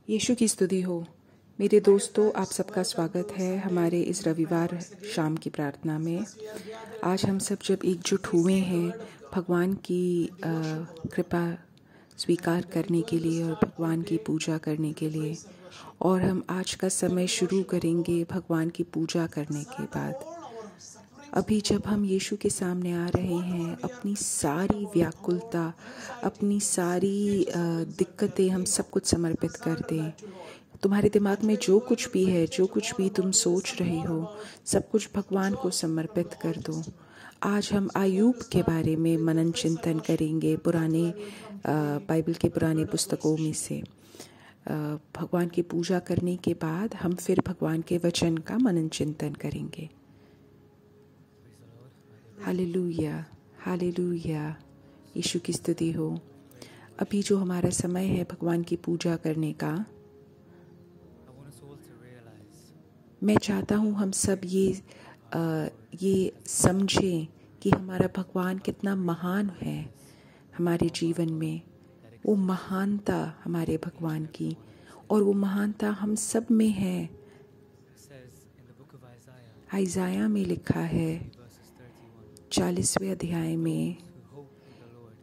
यीशु की स्तुति हो। मेरे दोस्तों, आप सबका स्वागत है हमारे इस रविवार शाम की प्रार्थना में। आज हम सब जब एकजुट हुए हैं भगवान की कृपा स्वीकार करने के लिए और भगवान की पूजा करने के लिए, और हम आज का समय शुरू करेंगे भगवान की पूजा करने के बाद। अभी जब हम यीशु के सामने आ रहे हैं, अपनी सारी व्याकुलता, अपनी सारी दिक्कतें हम सब कुछ समर्पित कर दें। तुम्हारे दिमाग में जो कुछ भी है, जो कुछ भी तुम सोच रहे हो, सब कुछ भगवान को समर्पित कर दो। आज हम आयूब के बारे में मनन चिंतन करेंगे, पुराने बाइबल के पुराने पुस्तकों में से। भगवान की पूजा करने के बाद हम फिर भगवान के वचन का मनन चिंतन करेंगे। हालेलुया, हालेलुया, यीशु की स्तुति हो। अभी जो हमारा समय है भगवान की पूजा करने का, मैं चाहता हूँ हम सब ये समझें कि हमारा भगवान कितना महान है हमारे जीवन में। वो महानता हमारे भगवान की, और वो महानता हम सब में है। आइज़ाया में लिखा है 40वें अध्याय में,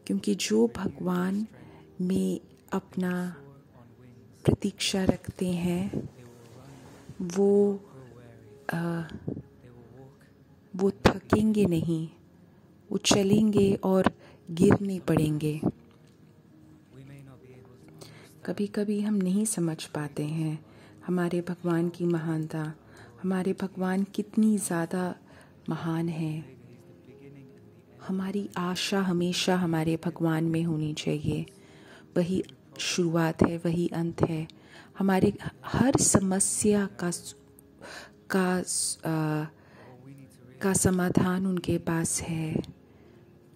क्योंकि जो भगवान में अपना प्रतीक्षा रखते हैं वो थकेंगे नहीं, वो चलेंगे और गिर नहीं पड़ेंगे। कभी कभी हम नहीं समझ पाते हैं हमारे भगवान की महानता, हमारे भगवान कितनी ज़्यादा महान है। हमारी आशा हमेशा हमारे भगवान में होनी चाहिए। वही शुरुआत है, वही अंत है। हमारे हर समस्या का समाधान उनके पास है।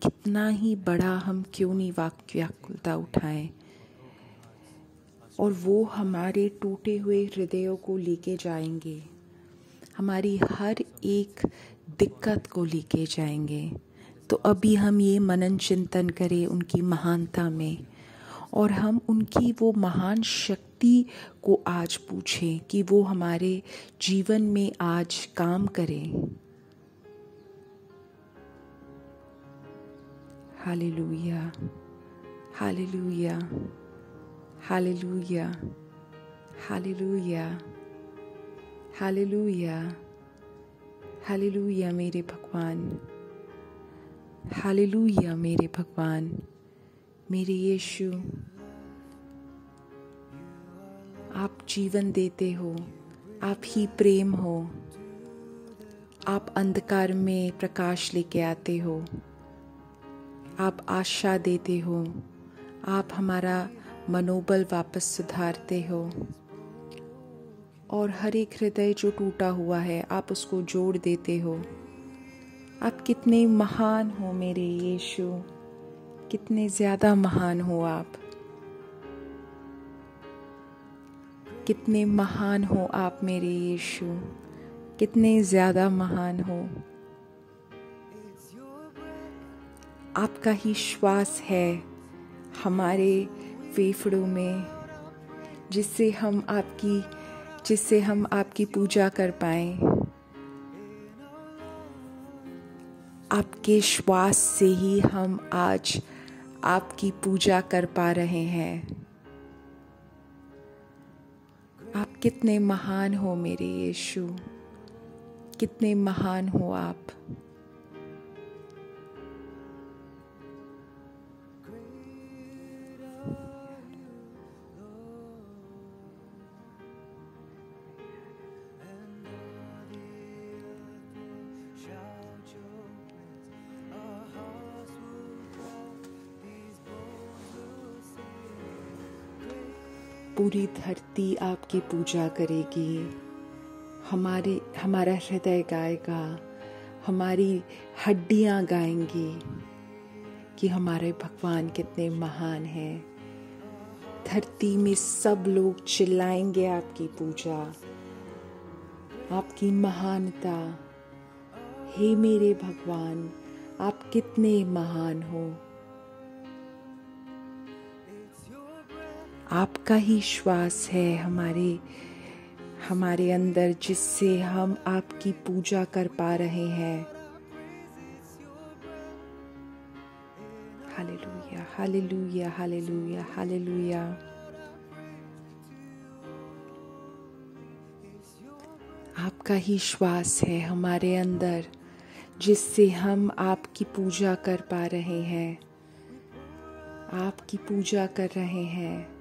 कितना ही बड़ा हम क्यों नहीं व्याकुलता उठाएं, और वो हमारे टूटे हुए हृदयों को लेके जाएंगे, हमारी हर एक दिक्कत को लेके जाएंगे। तो अभी हम ये मनन चिंतन करें उनकी महानता में, और हम उनकी वो महान शक्ति को आज पूछें कि वो हमारे जीवन में आज काम करें। Hallelujah, hallelujah, hallelujah, hallelujah, hallelujah, hallelujah मेरे भगवान, हालेलुया मेरे भगवान, मेरे यीशु। आप जीवन देते हो, आप ही प्रेम हो, आप अंधकार में प्रकाश लेके आते हो, आप आशा देते हो, आप हमारा मनोबल वापस सुधारते हो, और हर एक हृदय जो टूटा हुआ है आप उसको जोड़ देते हो। आप कितने महान हो मेरे यीशु, कितने ज़्यादा महान हो आप, कितने महान हो आप मेरे यीशु, कितने ज़्यादा महान हो। आपका ही श्वास है हमारे फेफड़ों में, जिससे हम आपकी पूजा कर पाएं। आपके श्वास से ही हम आज आपकी पूजा कर पा रहे हैं। आप कितने महान हो मेरे यीशु, कितने महान हो आप। पूरी धरती आपकी पूजा करेगी, हमारा हृदय गाएगा, हमारी हड्डियां गाएंगी कि हमारे भगवान कितने महान हैं। धरती में सब लोग चिल्लाएंगे आपकी पूजा, आपकी महानता। हे मेरे भगवान, आप कितने महान हो। आपका ही श्वास है हमारे अंदर, जिससे हम आपकी पूजा कर पा रहे हैं। Hallelujah, hallelujah, hallelujah, hallelujah. आपका ही श्वास है हमारे अंदर, जिससे हम आपकी पूजा कर पा रहे हैं, आपकी पूजा कर रहे हैं।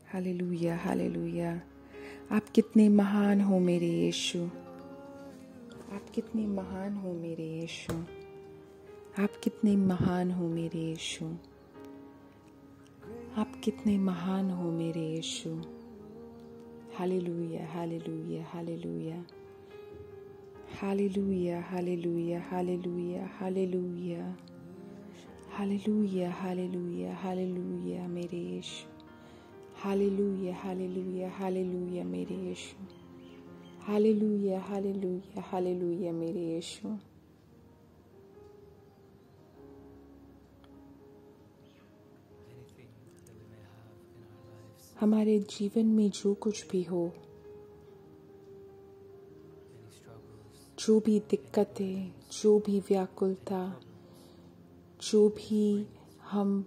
Hallelujah, hallelujah. आप कितने महान हो मेरे यीशु, आप कितने महान हो मेरे यीशु, आप कितने महान हो मेरे यीशु, आप कितने महान हो मेरे Yeshu. Hallelujah, hallelujah, hallelujah, hallelujah, hallelujah, hallelujah, hallelujah, hallelujah, hallelujah, hallelujah मेरे यीशु। हालेलुया, हालेलुया, हालेलुया मेरे यीशु। हालेलुया, हालेलुया, हालेलुया मेरे यीशु। हमारे जीवन में जो कुछ भी हो, जो भी दिक्कतें, जो भी व्याकुलता, जो भी हम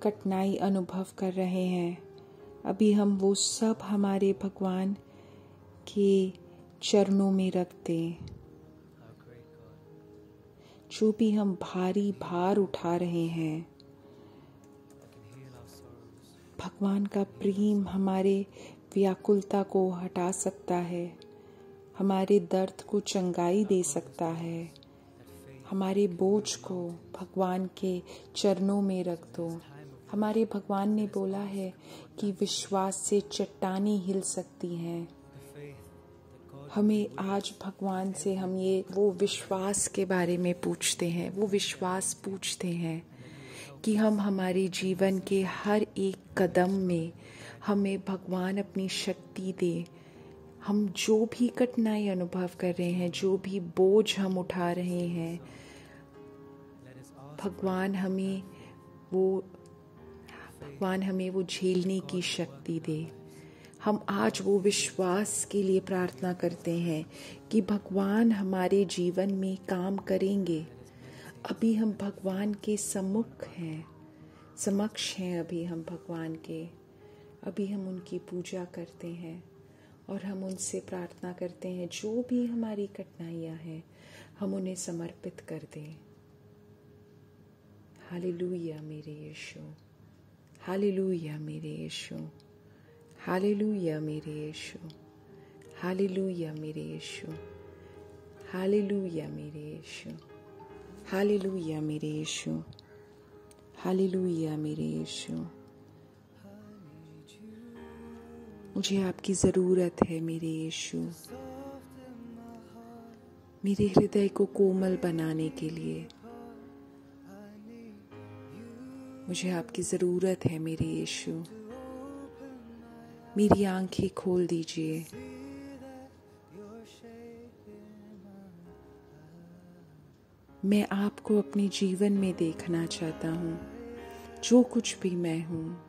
कठिनाई अनुभव कर रहे हैं, अभी हम वो सब हमारे भगवान के चरणों में रख दें। जो भी हम भारी भार उठा रहे हैं, भगवान का प्रेम हमारे व्याकुलता को हटा सकता है, हमारे दर्द को चंगाई दे सकता है। हमारे बोझ को भगवान के चरणों में रख दो। हमारे भगवान ने बोला है कि विश्वास से चट्टानें हिल सकती हैं। हमें आज भगवान से हम वो विश्वास के बारे में पूछते हैं, वो विश्वास पूछते हैं कि हम हमारे जीवन के हर एक कदम में हमें भगवान अपनी शक्ति दे। हम जो भी कठिनाई अनुभव कर रहे हैं, जो भी बोझ हम उठा रहे हैं, भगवान हमें वो झेलने की शक्ति दे। हम आज वो विश्वास के लिए प्रार्थना करते हैं कि भगवान हमारे जीवन में काम करेंगे। अभी हम भगवान के समक्ष हैं अभी हम भगवान के, अभी हम उनकी पूजा करते हैं और हम उनसे प्रार्थना करते हैं, जो भी हमारी कठिनाइयाँ हैं हम उन्हें समर्पित कर दें। हालेलुया मेरे यीशु, हालेलुया मेरे यीशु, हालेलुया मेरे यीशु, हालेलुया मेरे यीशु, हालेलुया मेरे यीशु, हालेलुया मेरे यीशु, हालेलुया मेरे यीशु। मुझे आपकी ज़रूरत है मेरे यीशु, मेरे हृदय को कोमल बनाने के लिए मुझे आपकी ज़रूरत है मेरे यीशु। मेरी आंखें खोल दीजिए। मैं आपको अपने जीवन में देखना चाहता हूँ, जो कुछ भी मैं हूँ।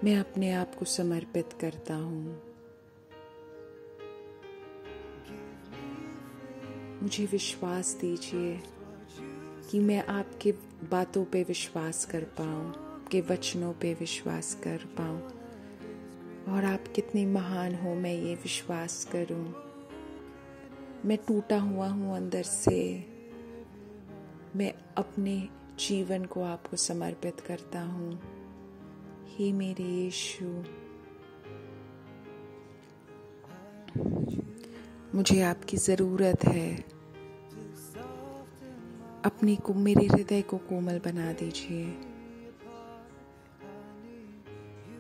मैं अपने आप को समर्पित करता हूँ। मुझे विश्वास दीजिए कि मैं आपके बातों पे विश्वास कर पाऊँ, आपके वचनों पे विश्वास कर पाऊँ और आप कितने महान हो मैं ये विश्वास करूँ। मैं टूटा हुआ हूँ अंदर से। मैं अपने जीवन को आपको समर्पित करता हूँ। हे मेरे यीशु, मुझे आपकी ज़रूरत है। मेरे हृदय को कोमल बना दीजिए।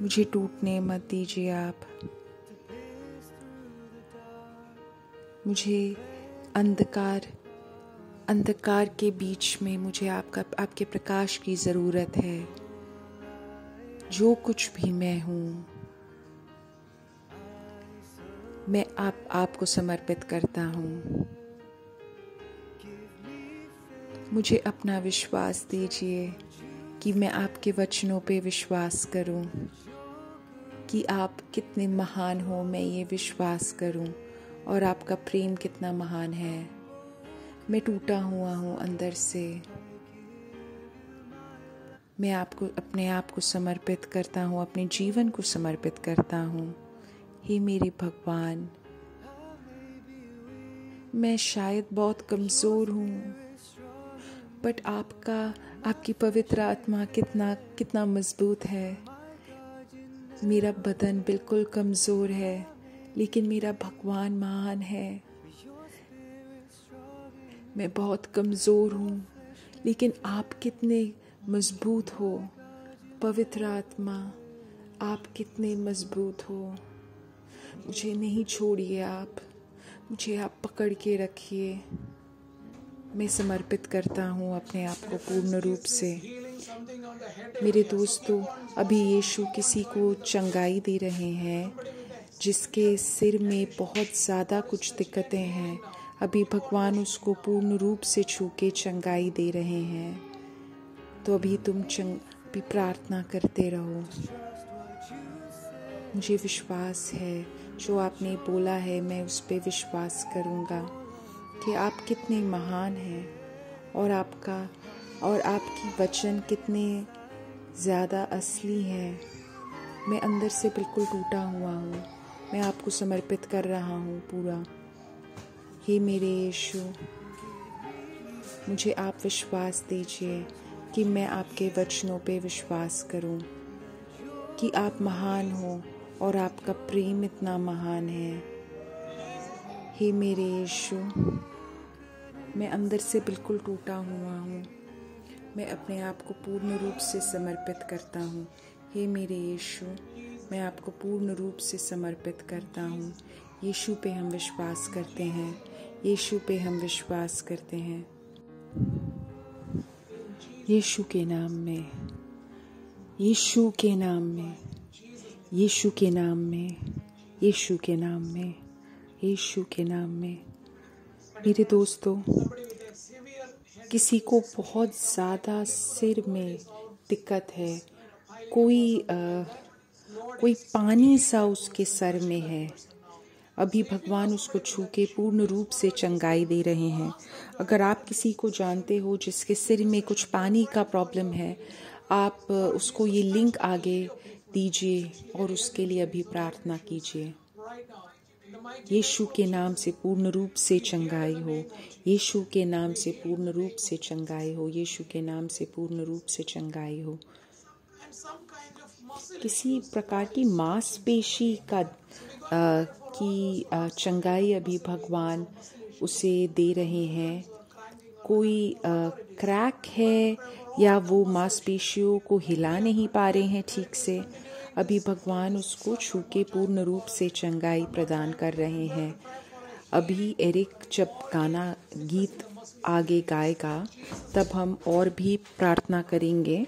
मुझे टूटने मत दीजिए आप। मुझे अंधकार के बीच में मुझे आपके प्रकाश की ज़रूरत है। जो कुछ भी मैं हूँ, मैं आपको समर्पित करता हूँ। मुझे अपना विश्वास दीजिए कि मैं आपके वचनों पे विश्वास करूं, कि आप कितने महान हो मैं ये विश्वास करूं, और आपका प्रेम कितना महान है। मैं टूटा हुआ हूं अंदर से। मैं आपको अपने आप को समर्पित करता हूं, अपने जीवन को समर्पित करता हूं। हे मेरे भगवान, मैं शायद बहुत कमज़ोर हूँ, बट आपकी पवित्र आत्मा कितना मजबूत है। मेरा बदन बिल्कुल कमज़ोर है, लेकिन मेरा भगवान महान है। मैं बहुत कमज़ोर हूँ, लेकिन आप कितने मजबूत हो। पवित्र आत्मा, आप कितने मजबूत हो। मुझे नहीं छोड़िए आप, मुझे आप पकड़ के रखिए। मैं समर्पित करता हूँ अपने आप को पूर्ण रूप से। मेरे दोस्तों, अभी यीशु किसी को चंगाई दे रहे हैं जिसके सिर में बहुत ज़्यादा कुछ दिक्कतें हैं। अभी भगवान उसको पूर्ण रूप से छू के चंगाई दे रहे हैं। तो अभी तुम भी प्रार्थना करते रहो। मुझे विश्वास है, जो आपने बोला है मैं उस पर विश्वास करूँगा कि आप कितने महान हैं, और आपकी वचन कितने ज़्यादा असली हैं। मैं अंदर से बिल्कुल टूटा हुआ हूँ। मैं आपको समर्पित कर रहा हूँ पूरा। हे मेरे यीशु, मुझे आप विश्वास दीजिए कि मैं आपके वचनों पे विश्वास करूँ, कि आप महान हो और आपका प्रेम इतना महान है। हे मेरे यीशु, मैं अंदर से बिल्कुल टूटा हुआ हूँ। मैं अपने आप को पूर्ण रूप से समर्पित करता हूँ। हे मेरे यीशु, मैं आपको पूर्ण रूप से समर्पित करता हूँ। यीशु पे हम विश्वास करते हैं। यीशु पे हम विश्वास करते हैं। यीशु के नाम में, यीशु के नाम में, यीशु के नाम में, यीशु के नाम में, यीशु के नाम में। मेरे दोस्तों, किसी को बहुत ज़्यादा सिर में दिक्कत है, कोई पानी सा उसके सर में है। अभी भगवान उसको छू के पूर्ण रूप से चंगाई दे रहे हैं। अगर आप किसी को जानते हो जिसके सिर में कुछ पानी का प्रॉब्लम है, आप उसको ये लिंक आगे दीजिए और उसके लिए अभी प्रार्थना कीजिए। यीशु के नाम से पूर्ण रूप से चंगाई हो। यीशु के नाम से पूर्ण रूप से चंगाई हो। यीशु के नाम से पूर्ण रूप से चंगाई हो। किसी प्रकार की मांसपेशी की चंगाई अभी भगवान उसे दे रहे हैं। कोई क्रैक है या वो मांसपेशियों को हिला नहीं पा रहे हैं ठीक से, अभी भगवान उसको छू के पूर्ण रूप से चंगाई प्रदान कर रहे हैं। अभी एरिक जब गीत आगे गाएगा तब हम और भी प्रार्थना करेंगे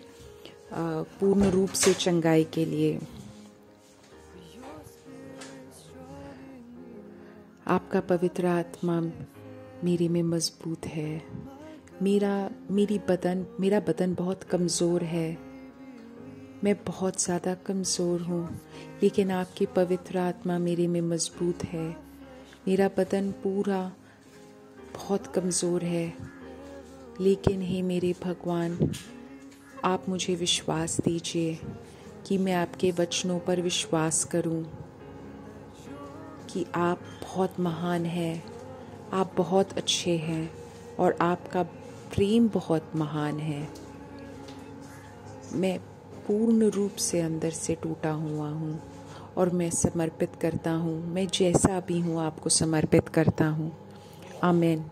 पूर्ण रूप से चंगाई के लिए। आपका पवित्र आत्मा मेरे में मजबूत है। मेरा बदन बहुत कमज़ोर है। मैं बहुत ज़्यादा कमज़ोर हूँ, लेकिन आपकी पवित्र आत्मा मेरे में मजबूत है। मेरा बदन पूरा बहुत कमज़ोर है, लेकिन हे मेरे भगवान, आप मुझे विश्वास दीजिए कि मैं आपके वचनों पर विश्वास करूं, कि आप बहुत महान हैं, आप बहुत अच्छे हैं और आपका प्रेम बहुत महान है। मैं पूर्ण रूप से अंदर से टूटा हुआ हूँ और मैं समर्पित करता हूँ। मैं जैसा भी हूँ आपको समर्पित करता हूँ। आमीन,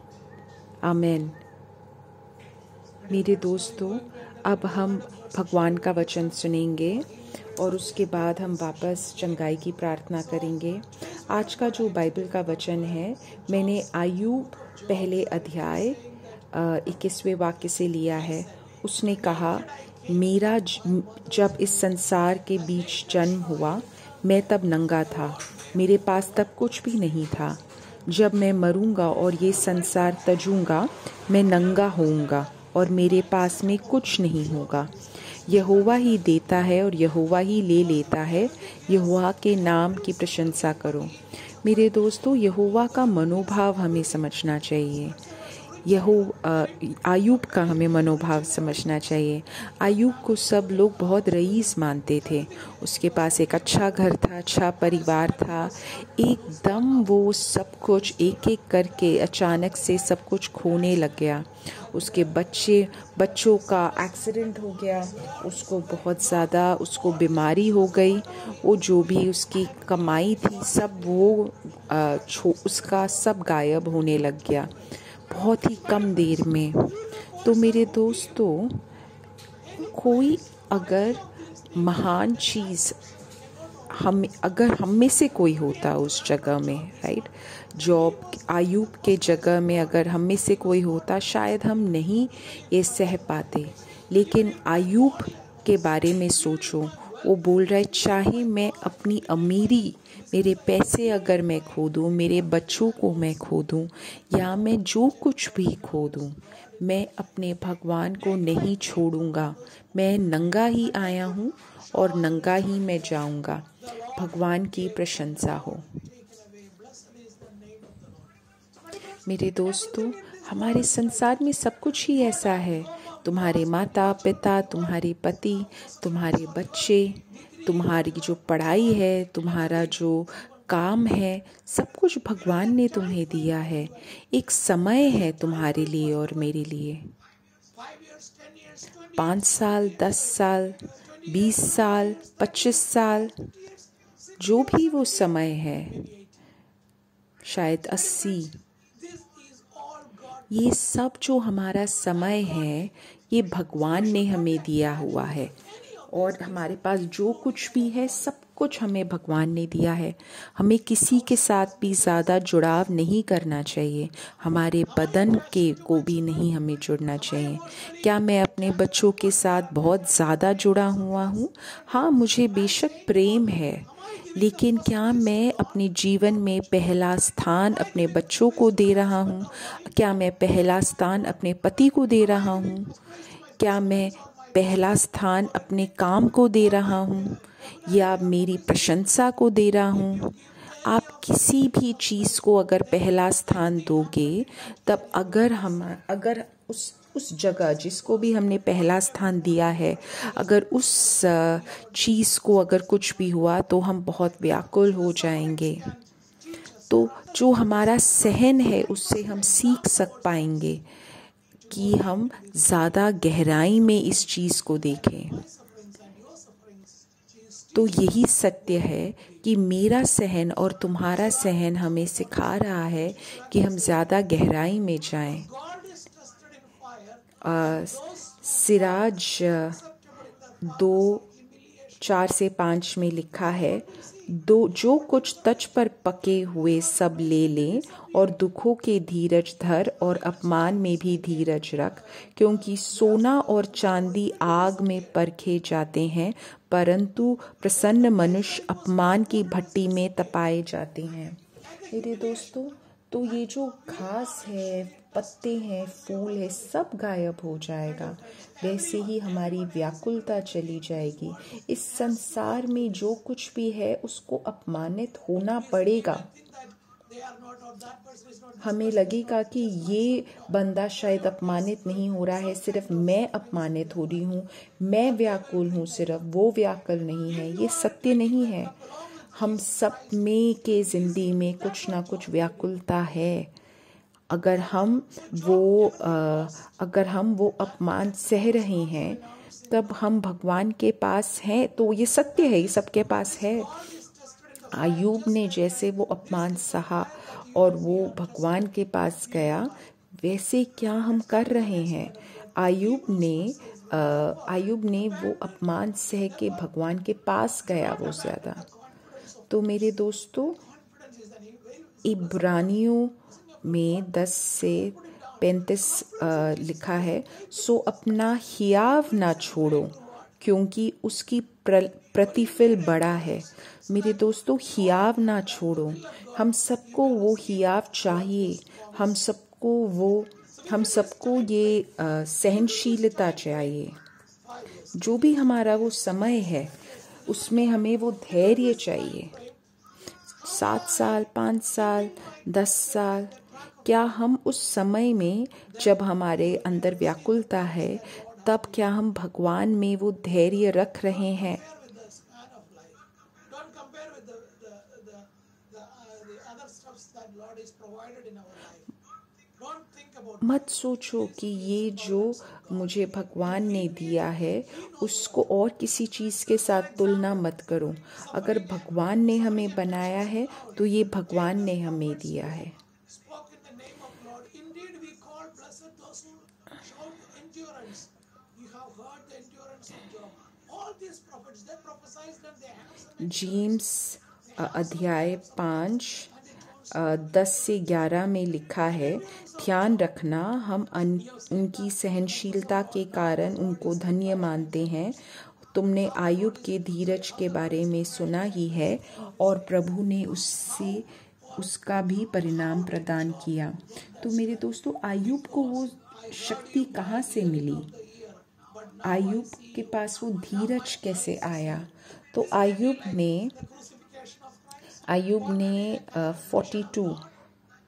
आमीन। मेरे दोस्तों, अब हम भगवान का वचन सुनेंगे और उसके बाद हम वापस चंगाई की प्रार्थना करेंगे। आज का जो बाइबल का वचन है, मैंने आयूब पहले अध्याय 21वें वाक्य से लिया है। उसने कहा, मेरा जब इस संसार के बीच जन्म हुआ, मैं तब नंगा था मेरे पास तब कुछ भी नहीं था। जब मैं मरूंगा और ये संसार तजूंगा, मैं नंगा होऊंगा और मेरे पास में कुछ नहीं होगा। यहोवा ही देता है और यहोवा ही ले लेता है। यहोवा के नाम की प्रशंसा करो। मेरे दोस्तों, यहोवा का मनोभाव हमें समझना चाहिए। आयूब का हमें मनोभाव समझना चाहिए। आयूब को सब लोग बहुत रईस मानते थे। उसके पास एक अच्छा घर था, अच्छा परिवार था। एकदम वो सब कुछ एक एक करके अचानक से सब कुछ खोने लग गया। उसके बच्चों का एक्सीडेंट हो गया। उसको बहुत ज़्यादा बीमारी हो गई। वो जो भी उसकी कमाई थी सब उसका सब गायब होने लग गया बहुत ही कम देर में। तो मेरे दोस्तों, कोई अगर महान चीज़ अगर हम में से कोई होता उस जगह में, राइट, जॉब आयूब के जगह में अगर हम में से कोई होता, शायद हम नहीं ये सह पाते। लेकिन आयूब के बारे में सोचो, वो बोल रहा है चाहे मैं अपनी अमीरी, मेरे पैसे अगर मैं खो दूँ, मेरे बच्चों को मैं खो दूँ, या मैं जो कुछ भी खो दूँ, मैं अपने भगवान को नहीं छोड़ूंगा। मैं नंगा ही आया हूँ और नंगा ही मैं जाऊंगा। भगवान की प्रशंसा हो। मेरे दोस्तों, हमारे संसार में सब कुछ ही ऐसा है। तुम्हारे माता पिता, तुम्हारे पति, तुम्हारे बच्चे, तुम्हारी जो पढ़ाई है, तुम्हारा जो काम है, सब कुछ भगवान ने तुम्हें दिया है। एक समय है तुम्हारे लिए और मेरे लिए। 5 साल, 10 साल, 20 साल, 25 साल, जो भी वो समय है, शायद 80, ये सब जो हमारा समय है, ये भगवान ने हमें दिया हुआ है। और हमारे पास जो कुछ भी है, सब कुछ हमें भगवान ने दिया है। हमें किसी के साथ भी ज़्यादा जुड़ाव नहीं करना चाहिए। हमारे बदन को भी नहीं हमें जुड़ना चाहिए। क्या मैं अपने बच्चों के साथ बहुत ज़्यादा जुड़ा हुआ हूँ? हाँ, मुझे बेशक प्रेम है, लेकिन क्या मैं अपने जीवन में पहला स्थान अपने बच्चों को दे रहा हूँ? क्या मैं पहला स्थान अपने पति को दे रहा हूँ? क्या मैं पहला स्थान अपने काम को दे रहा हूँ या मेरी प्रशंसा को दे रहा हूँ? आप किसी भी चीज़ को अगर पहला स्थान दोगे, तब अगर उस जगह जिसको भी हमने पहला स्थान दिया है, अगर उस चीज़ को अगर कुछ भी हुआ तो हम बहुत व्याकुल हो जाएंगे। तो जो हमारा सहन है, उससे हम सीख पाएंगे कि हम ज़्यादा गहराई में इस चीज़ को देखें। तो यही सत्य है कि मेरा सहन और तुम्हारा सहन हमें सिखा रहा है कि हम ज़्यादा गहराई में जाएं। सिराज 2:4-5 में लिखा है, जो कुछ तज पर पके हुए सब ले लें और दुखों के धीरज धर और अपमान में भी धीरज रख, क्योंकि सोना और चांदी आग में परखे जाते हैं, परंतु प्रसन्न मनुष्य अपमान की भट्टी में तपाए जाते हैं। मेरे दोस्तों, तो ये जो घास है, पत्ते हैं, फूल है, सब गायब हो जाएगा। वैसे ही हमारी व्याकुलता चली जाएगी। इस संसार में जो कुछ भी है, उसको अपमानित होना पड़ेगा। हमें लगेगा कि ये बंदा शायद अपमानित नहीं हो रहा है, सिर्फ मैं अपमानित हो रही हूँ, मैं व्याकुल हूँ, सिर्फ वो व्याकुल नहीं है। ये सत्य नहीं है। हम सब में के जिंदगी में कुछ ना कुछ व्याकुलता है। अगर हम वो अपमान सह रहे हैं, तब हम भगवान के पास हैं। तो ये सत्य है, ये सबके पास है। आयूब ने जैसे वो अपमान सहा और वो भगवान के पास गया, वैसे क्या हम कर रहे हैं? आयूब ने वो अपमान सह के भगवान के पास गया वो ज़्यादा। तो मेरे दोस्तों, इब्रानियों में 10-35 लिखा है, सो अपना हियाव ना छोड़ो, क्योंकि उसकी प्रतिफल बड़ा है। मेरे दोस्तों, हियाव ना छोड़ो। हम सबको वो हियाव चाहिए। हम सबको ये सहनशीलता चाहिए। जो भी हमारा वो समय है उसमें हमें वो धैर्य चाहिए। 7 साल, 5 साल, 10 साल, क्या हम उस समय में जब हमारे अंदर व्याकुलता है, तब क्या हम भगवान में वो धैर्य रख रहे हैं? मत सोचो कि ये जो मुझे भगवान ने दिया है उसको और किसी चीज़ के साथ तुलना मत करो। अगर भगवान ने हमें बनाया है तो ये भगवान ने हमें दिया है। जेम्स अध्याय 5 10 से 11 में लिखा है, ध्यान रखना, हम उनकी सहनशीलता के कारण उनको धन्य मानते हैं। तुमने आयुब के धीरज के बारे में सुना ही है और प्रभु ने उसका भी परिणाम प्रदान किया। तो मेरे दोस्तों, आयुब को वो शक्ति कहाँ से मिली? आयुब के पास वो धीरज कैसे आया? तो आयुब ने 42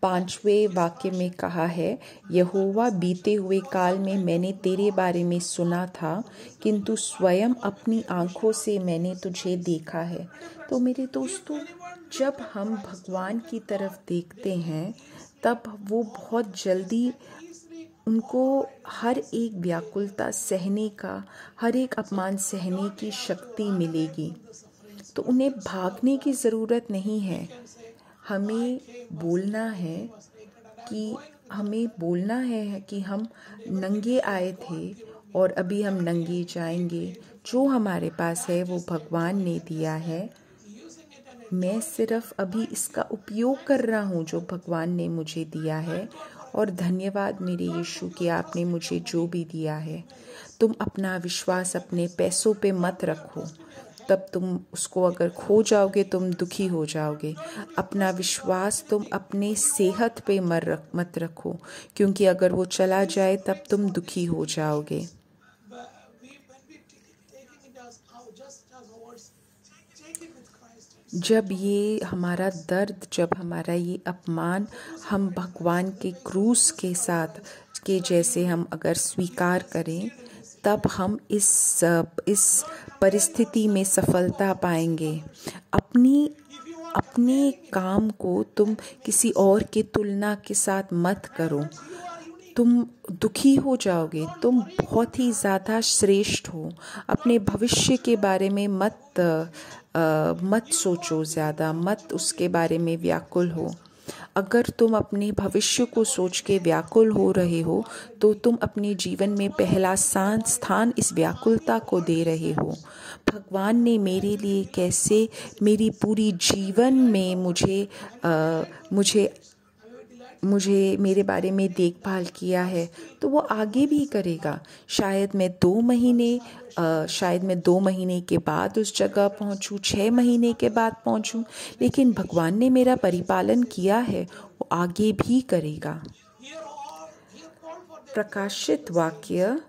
5वें वाक्य में कहा है, यहोवा, बीते हुए काल में मैंने तेरे बारे में सुना था, किंतु स्वयं अपनी आंखों से मैंने तुझे देखा है। तो मेरे दोस्तों, जब हम भगवान की तरफ देखते हैं तब वो बहुत जल्दी उनको हर एक व्याकुलता सहने का, हर एक अपमान सहने की शक्ति मिलेगी। तो उन्हें भागने की ज़रूरत नहीं है। हमें बोलना है कि हम नंगे आए थे और अभी हम नंगे जाएंगे। जो हमारे पास है वो भगवान ने दिया है। मैं सिर्फ अभी इसका उपयोग कर रहा हूँ जो भगवान ने मुझे दिया है। और धन्यवाद मेरे यीशु कि आपने मुझे जो भी दिया है। तुम अपना विश्वास अपने पैसों पे मत रखो, तब तुम उसको अगर खो जाओगे तुम दुखी हो जाओगे। अपना विश्वास तुम अपने सेहत पे मत रखो, क्योंकि अगर वो चला जाए तब तुम दुखी हो जाओगे। जब ये हमारा दर्द, जब हमारा ये अपमान हम भगवान के क्रूस के साथ के जैसे हम अगर स्वीकार करें, तब हम इस परिस्थिति में सफलता पाएंगे। अपने काम को तुम किसी और के तुलना के साथ मत करो। तुम दुखी हो जाओगे। तुम बहुत ही ज़्यादा श्रेष्ठ हो। अपने भविष्य के बारे में मत सोचो ज़्यादा, मत उसके बारे में व्याकुल हो। अगर तुम अपने भविष्य को सोच के व्याकुल हो रहे हो तो तुम अपने जीवन में पहला स्थान इस व्याकुलता को दे रहे हो। भगवान ने मेरे लिए कैसे मेरी पूरी जीवन में मुझे मेरे बारे में देखभाल किया है, तो वो आगे भी करेगा। शायद मैं 2 महीने के बाद उस जगह पहुंचूं, 6 महीने के बाद पहुंचूं, लेकिन भगवान ने मेरा परिपालन किया है, वो आगे भी करेगा। प्रकाशित वाक्य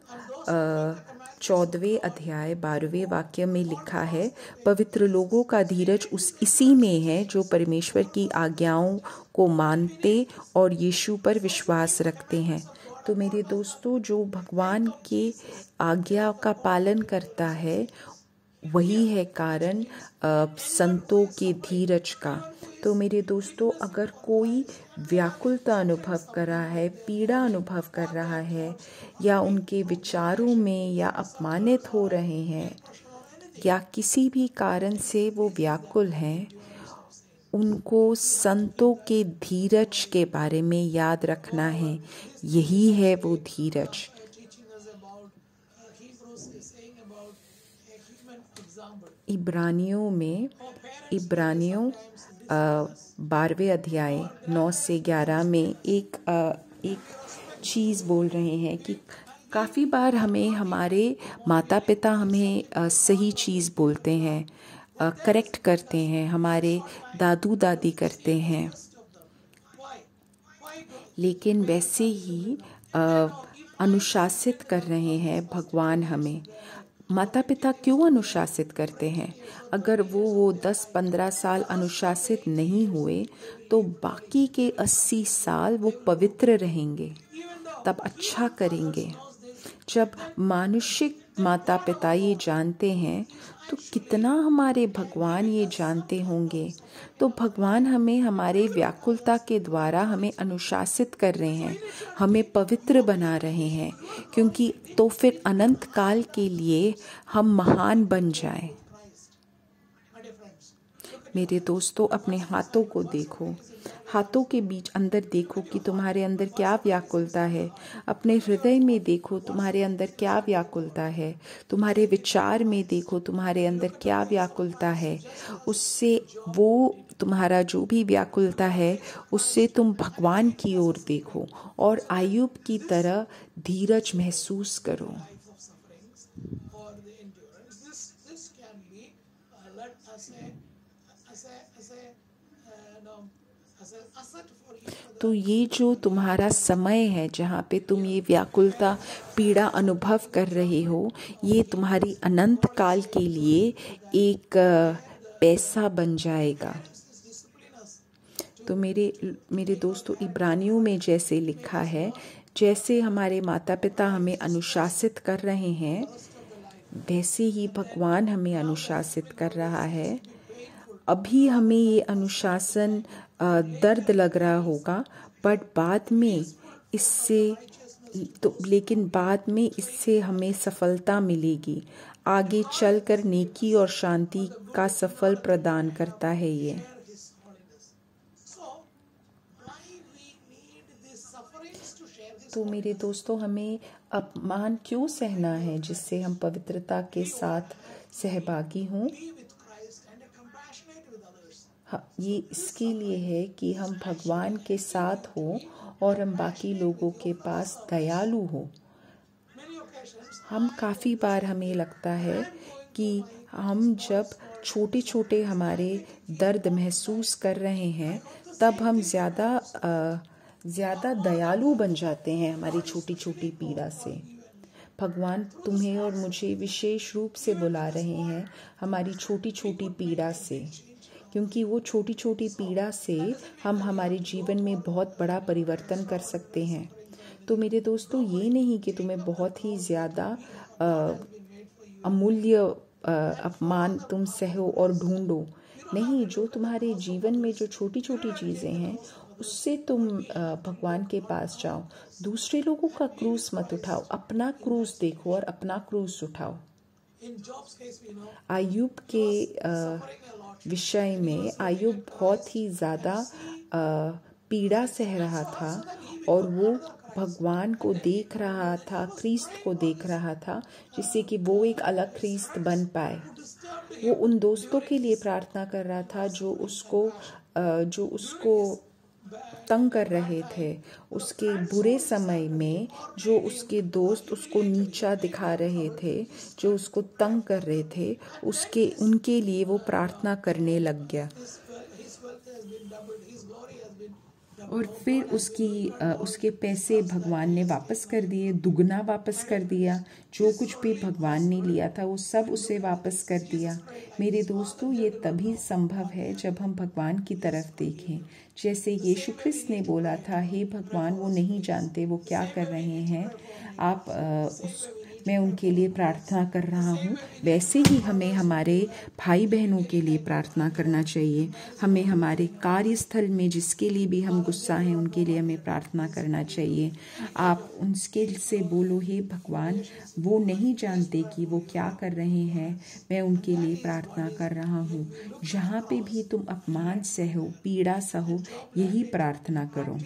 14वें अध्याय 12वें वाक्य में लिखा है, पवित्र लोगों का धीरज इसी में है जो परमेश्वर की आज्ञाओं को मानते और यीशु पर विश्वास रखते हैं। तो मेरे दोस्तों, जो भगवान के आज्ञा का पालन करता है वही है कारण संतों के धीरज का। तो मेरे दोस्तों, अगर कोई व्याकुलता अनुभव कर रहा है, पीड़ा अनुभव कर रहा है, या उनके विचारों में या अपमानित हो रहे हैं, या किसी भी कारण से वो व्याकुल हैं, उनको संतों के धीरज के बारे में याद रखना है। यही है वो धीरज। इब्रानियों 12वें अध्याय 9 से 11 में एक चीज़ बोल रहे हैं कि काफ़ी बार हमें हमारे माता पिता हमें सही चीज़ बोलते हैं, करेक्ट करते हैं, हमारे दादू दादी करते हैं, लेकिन वैसे ही अनुशासित कर रहे हैं भगवान हमें। माता पिता क्यों अनुशासित करते हैं? अगर वो 10-15 साल अनुशासित नहीं हुए तो बाकी के 80 साल वो पवित्र रहेंगे, तब अच्छा करेंगे। जब मानुषिक माता पिता ये जानते हैं तो कितना हमारे भगवान ये जानते होंगे। तो भगवान हमें हमारे व्याकुलता के द्वारा हमें अनुशासित कर रहे हैं, हमें पवित्र बना रहे हैं, क्योंकि तो फिर अनंत काल के लिए हम महान बन जाएं। मेरे दोस्तों, अपने हाथों को देखो, हाथों के बीच अंदर देखो कि तुम्हारे अंदर क्या व्याकुलता है। अपने हृदय में देखो तुम्हारे अंदर क्या व्याकुलता है। तुम्हारे विचार में देखो तुम्हारे अंदर क्या व्याकुलता है। उससे वो तुम्हारा जो भी व्याकुलता है उससे तुम भगवान की ओर देखो और आयुब की तरह धीरज महसूस करो। तो ये जो तुम्हारा समय है जहाँ पे तुम ये व्याकुलता पीड़ा अनुभव कर रहे हो, ये तुम्हारी अनंत काल के लिए एक पैसा बन जाएगा। तो मेरे दोस्तों, इब्रानियों में जैसे लिखा है, जैसे हमारे माता पिता हमें अनुशासित कर रहे हैं वैसे ही भगवान हमें अनुशासित कर रहा है। अभी हमें ये अनुशासन दर्द लग रहा होगा, बट बाद में लेकिन बाद में इससे हमें सफलता मिलेगी। आगे चलकर नेकी और शांति का सफल प्रदान करता है ये। तो मेरे दोस्तों, हमें अपमान क्यों सहना है जिससे हम पवित्रता के साथ सहभागी हों? ये इसके लिए है कि हम भगवान के साथ हो और हम बाकी लोगों के पास दयालु हो। हम काफ़ी बार हमें लगता है कि हम जब छोटे छोटे हमारे दर्द महसूस कर रहे हैं तब हम ज़्यादा दयालु बन जाते हैं हमारी छोटी छोटी पीड़ा से। भगवान तुम्हें और मुझे विशेष रूप से बुला रहे हैं हमारी छोटी छोटी पीड़ा से, क्योंकि वो छोटी छोटी पीड़ा से हम हमारे जीवन में बहुत बड़ा परिवर्तन कर सकते हैं। तो मेरे दोस्तों, ये नहीं कि तुम्हें बहुत ही ज़्यादा अमूल्य अपमान तुम सहो और ढूंढो। नहीं, जो तुम्हारे जीवन में जो छोटी छोटी चीज़ें हैं उससे तुम भगवान के पास जाओ। दूसरे लोगों का क्रूस मत उठाओ, अपना क्रूस देखो और अपना क्रूस उठाओ। आयुब के विषय में आयुब बहुत ही ज़्यादा पीड़ा सह रहा था और वो भगवान को देख रहा था, ख्रीस्त को देख रहा था, जिससे कि वो एक अलग ख्रीस्त बन पाए। वो उन दोस्तों के लिए प्रार्थना कर रहा था जो उसको तंग कर रहे थे। उसके बुरे समय में जो उसके दोस्त उसको नीचा दिखा रहे थे, जो उसको तंग कर रहे थे, उनके लिए वो प्रार्थना करने लग गया। और फिर उसके पैसे भगवान ने वापस कर दिए, दुगना वापस कर दिया। जो कुछ भी भगवान ने लिया था वो सब उसे वापस कर दिया। मेरे दोस्तों, ये तभी संभव है जब हम भगवान की तरफ देखें। जैसे यीशु ख्रिस्त ने बोला था, हे भगवान, वो नहीं जानते वो क्या कर रहे हैं, मैं उनके लिए प्रार्थना कर रहा हूँ। वैसे ही हमें हमारे भाई बहनों के लिए प्रार्थना करना चाहिए। हमें हमारे कार्यस्थल में जिसके लिए भी हम गुस्सा हैं उनके लिए हमें प्रार्थना करना चाहिए। आप उनके से बोलो, हे भगवान, वो नहीं जानते कि वो क्या कर रहे हैं, मैं उनके लिए प्रार्थना कर रहा हूँ। जहाँ पे भी तुम अपमान सहो, पीड़ा सहो, यही प्रार्थना करो।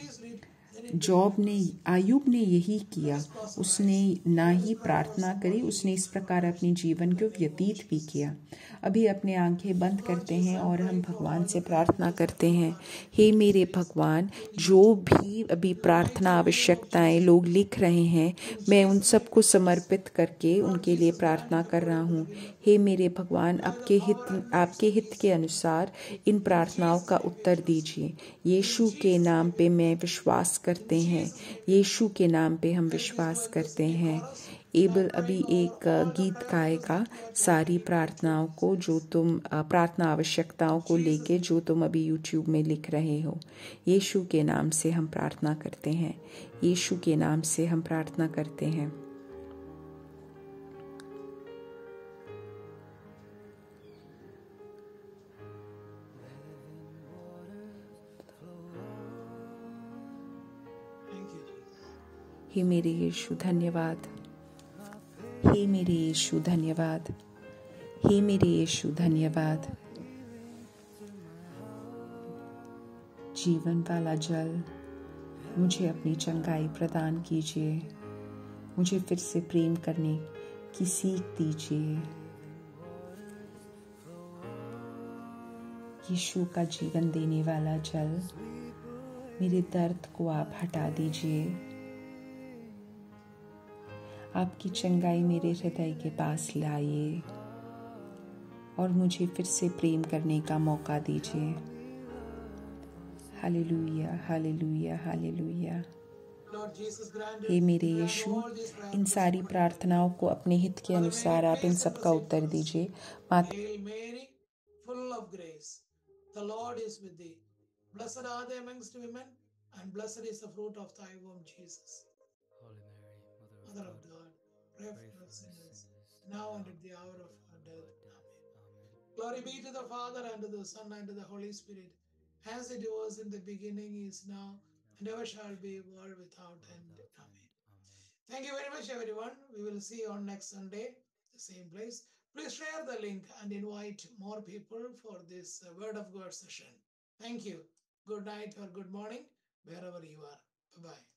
आयुब ने यही किया। उसने ना ही प्रार्थना करी, उसने इस प्रकार अपने जीवन को व्यतीत भी किया। अभी अपने आंखें बंद करते हैं और हम भगवान से प्रार्थना करते हैं। हे मेरे भगवान, जो भी अभी प्रार्थना आवश्यकताएं लोग लिख रहे हैं, मैं उन सबको समर्पित करके उनके लिए प्रार्थना कर रहा हूँ। हे मेरे भगवान, आपके हित के अनुसार इन प्रार्थनाओं का उत्तर दीजिए। यीशु के नाम पे मैं विश्वास करते हैं। यीशु के नाम पे हम विश्वास करते हैं। एबल अभी एक गीत गाएगा सारी प्रार्थनाओं को, जो तुम प्रार्थना आवश्यकताओं को लेके जो तुम अभी यूट्यूब में लिख रहे हो। यीशु के नाम से हम प्रार्थना करते हैं। यीशु के नाम से हम प्रार्थना करते हैं। हे मेरे यीशु धन्यवाद। हे मेरे यीशु धन्यवाद। हे मेरे यीशु धन्यवाद। जीवन वाला जल, मुझे अपनी चंगाई प्रदान कीजिए। मुझे फिर से प्रेम करने की सीख दीजिए। यीशु का जीवन देने वाला जल, मेरे दर्द को आप हटा दीजिए। आपकी चंगाई मेरे हृदय के पास लाइए और मुझे फिर से प्रेम करने का मौका दीजिए। Hallelujah, hallelujah, hallelujah. हे मेरे यीशु, इन सारी प्रार्थनाओं को अपने हित के अनुसार आप इन सब का उत्तर दीजिए। The Lord is with thee. Blessed are they amongst women, and blessed is the fruit of thy womb, Jesus. Holy Mary, Mother of God, pray for us sinners, now and at the hour of our death. Amen. Glory be to the Father, and to the Son, and to the Holy Spirit, as it was in the beginning, is now, and ever shall be, world without end. Amen. Thank you very much, everyone. We will see you on next Sunday, the same place. Please share the link and invite more people for this Word of God session. Thank you. Good night or good morning, wherever you are. Bye-bye.